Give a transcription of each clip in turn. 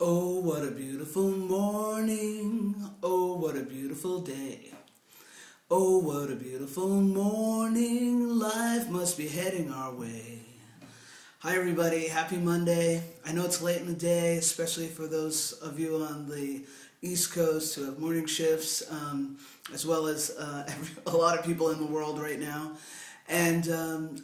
Oh, what a beautiful morning. Oh, what a beautiful day. Oh, what a beautiful morning. Life must be heading our way. Hi, everybody. Happy Monday. I know it's late in the day, especially for those of you on the East Coast who have morning shifts, as well as a lot of people in the world right now. And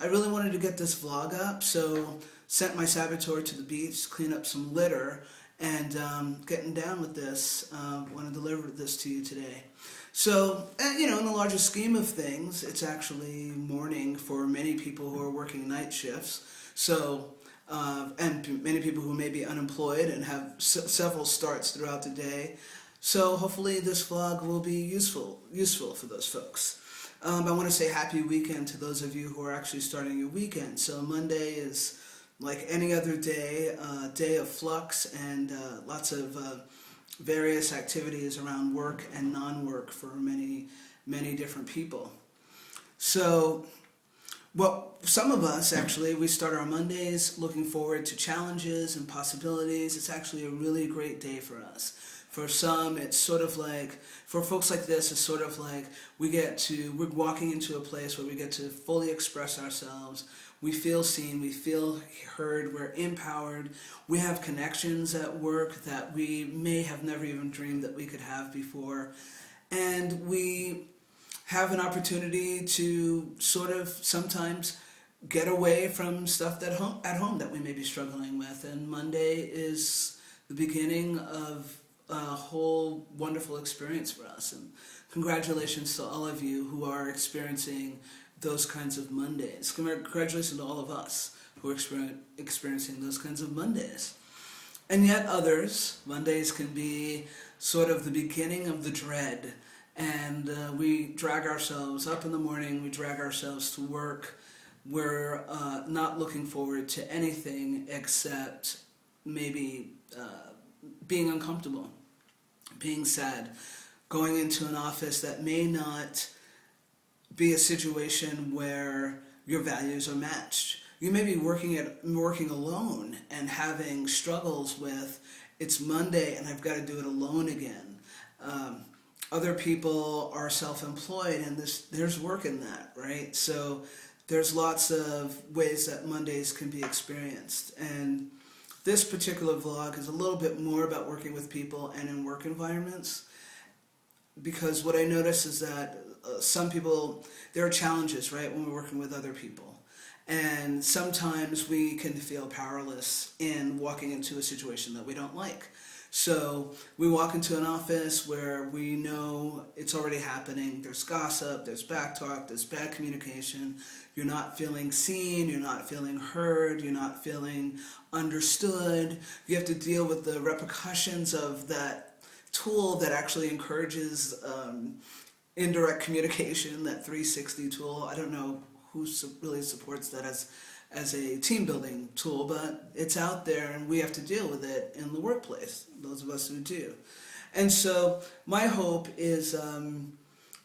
I really wanted to get this vlog up, so sent my saboteur to the beach, clean up some litter, and getting down with this. Want to deliver this to you today. So, in the larger scheme of things, it's actually morning for many people who are working night shifts. So, and many people who may be unemployed and have several starts throughout the day. So hopefully this vlog will be useful for those folks. I want to say happy weekend to those of you who are actually starting your weekend. So Monday is like any other day, a day of flux and lots of various activities around work and non-work for many, many different people. So, well, some of us actually, we start our Mondays looking forward to challenges and possibilities. It's actually a really great day for us. For some, it's sort of like, for folks like this, it's sort of like we're walking into a place where we get to fully express ourselves. We feel seen, we feel heard, we're empowered. We have connections at work that we may have never even dreamed that we could have before. And we have an opportunity to sort of sometimes get away from stuff at home that we may be struggling with. And Monday is the beginning of a whole wonderful experience for us. And congratulations to all of you who are experiencing those kinds of Mondays. Congratulations to all of us who are experiencing those kinds of Mondays. And yet others, Mondays can be sort of the beginning of the dread. And we drag ourselves up in the morning, we drag ourselves to work. We're not looking forward to anything except maybe being uncomfortable, being sad, going into an office that may not be a situation where your values are matched. You may be working alone and having struggles with, it's Monday and I've got to do it alone again. Other people are self-employed and there's work in that, right? So there's lots of ways that Mondays can be experienced. And this particular vlog is a little bit more about working with people and in work environments, because what I notice is that some people, there are challenges, right, when we're working with other people. And sometimes we can feel powerless in walking into a situation that we don't like. So we walk into an office where we know it's already happening. There's gossip, there's backtalk, there's bad communication. You're not feeling seen, you're not feeling heard, you're not feeling understood. You have to deal with the repercussions of that tool that actually encourages indirect communication, that 360 tool. I don't know who really supports that as a team building tool, but it's out there and we have to deal with it in the workplace, those of us who do. And so my hope is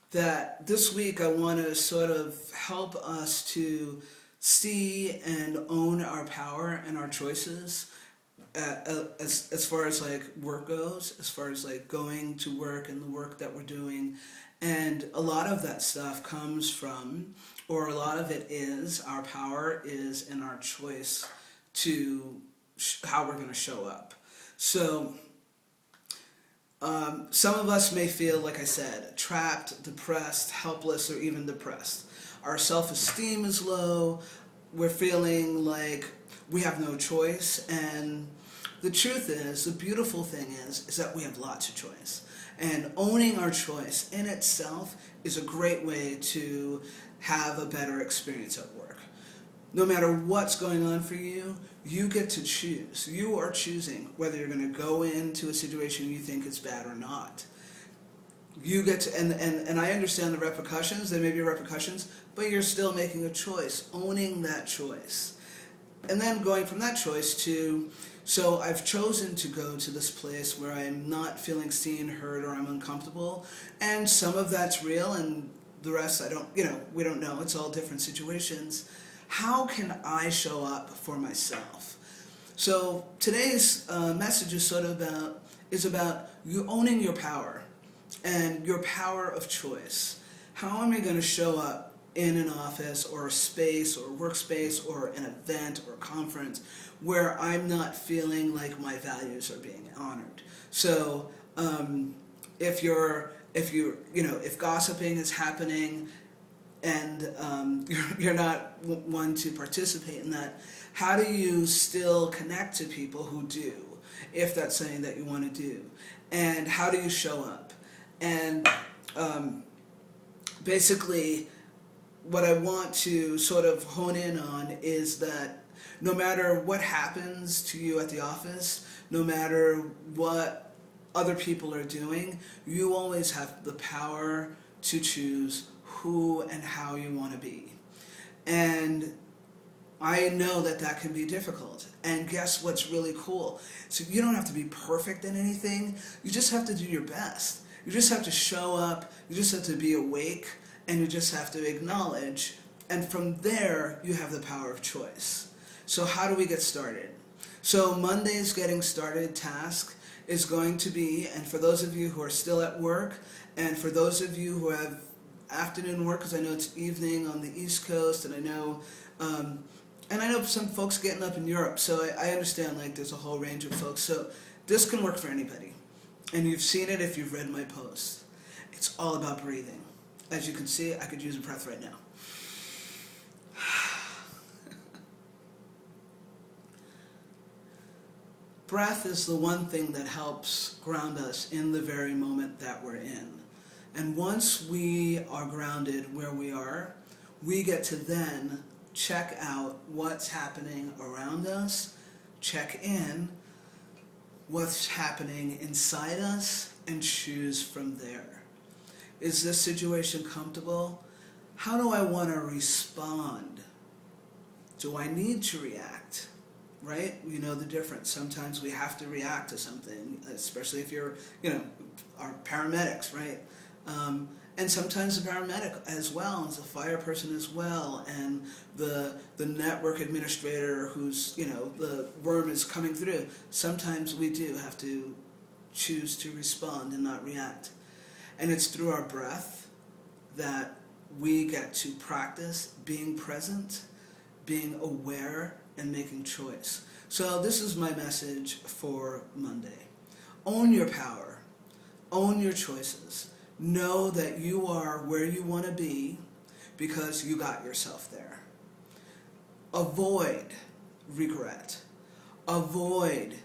that this week I want to sort of help us to see and own our power and our choices as far as like work goes, as far as like going to work and the work that we're doing. And a lot of that stuff comes from, or a lot of it is, our power is in our choice to how we're going to show up. So some of us may feel, like I said, trapped, depressed, helpless, or even depressed. Our self-esteem is low. We're feeling like we have no choice. And the truth is, the beautiful thing is that we have lots of choice. And owning our choice in itself is a great way to have a better experience at work. No matter what's going on for you, you get to choose. You are choosing whether you're going to go into a situation you think is bad or not. You get to, and I understand the repercussions, there may be repercussions, but you're still making a choice, owning that choice. And then going from that choice to, so I've chosen to go to this place where I'm not feeling seen, heard, or I'm uncomfortable, and some of that's real, and the rest we don't know, it's all different situations. How can I show up for myself? So today's message is about you owning your power and your power of choice. How am I going to show up in an office or a space or a workspace or an event or a conference where I'm not feeling like my values are being honored? So if gossiping is happening and you're not one to participate in that, how do you still connect to people who do, if that's something that you want to do? And how do you show up? And basically, what I want to sort of hone in on is that no matter what happens to you at the office, no matter what other people are doing, you always have the power to choose who and how you want to be. And I know that that can be difficult. And guess what's really cool? So you don't have to be perfect in anything. You just have to do your best. You just have to show up. You just have to be awake. And you just have to acknowledge. And from there, you have the power of choice. So how do we get started? So Monday's Getting Started task is going to be, and for those of you who are still at work, and for those of you who have afternoon work, because I know it's evening on the East Coast, and I know some folks getting up in Europe, so I understand, like, there's a whole range of folks. So this can work for anybody. And you've seen it if you've read my post. It's all about breathing. As you can see, I could use a breath right now. Breath is the one thing that helps ground us in the very moment that we're in. And once we are grounded where we are, we get to then check out what's happening around us, check in what's happening inside us, and choose from there. Is this situation comfortable? How do I want to respond? Do I need to react? Right? You know the difference. Sometimes we have to react to something, especially if you're, our paramedics, right? And sometimes the paramedic as well, as a fire person as well, and the network administrator who's, the worm is coming through. Sometimes we do have to choose to respond and not react. And it's through our breath that we get to practice being present, being aware, and making choice. So this is my message for Monday. Own your power. Own your choices. Know that you are where you want to be because you got yourself there. Avoid regret. Avoid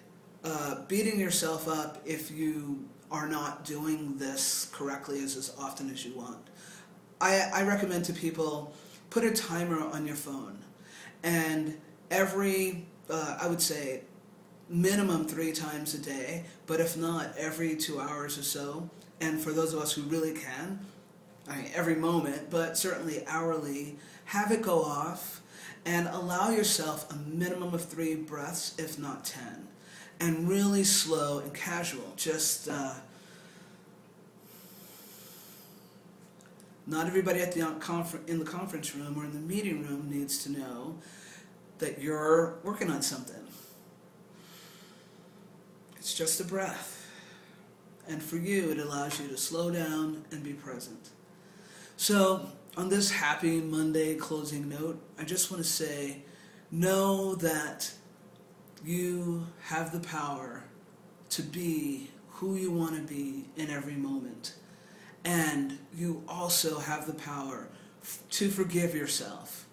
beating yourself up if you are not doing this correctly as often as you want. I recommend to people, put a timer on your phone, and every, I would say, minimum 3 times a day, but if not, every 2 hours or so. And for those of us who really can, every moment, but certainly hourly, have it go off and allow yourself a minimum of 3 breaths, if not 10. And really slow and casual. Just, not everybody in the conference room or in the meeting room needs to know that you're working on something. It's just a breath. And for you, it allows you to slow down and be present. So, on this happy Monday closing note, I just want to say, know that you have the power to be who you want to be in every moment. And you also have the power to forgive yourself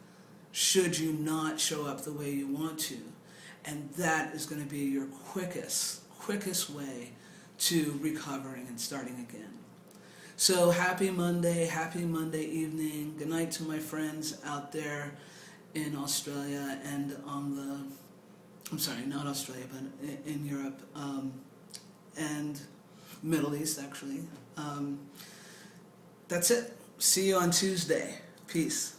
should you not show up the way you want to. And that is going to be your quickest way to recovering and starting again. So happy Monday evening. Good night to my friends out there in Australia and not Australia, but in Europe and Middle East, actually. That's it. See you on Tuesday. Peace.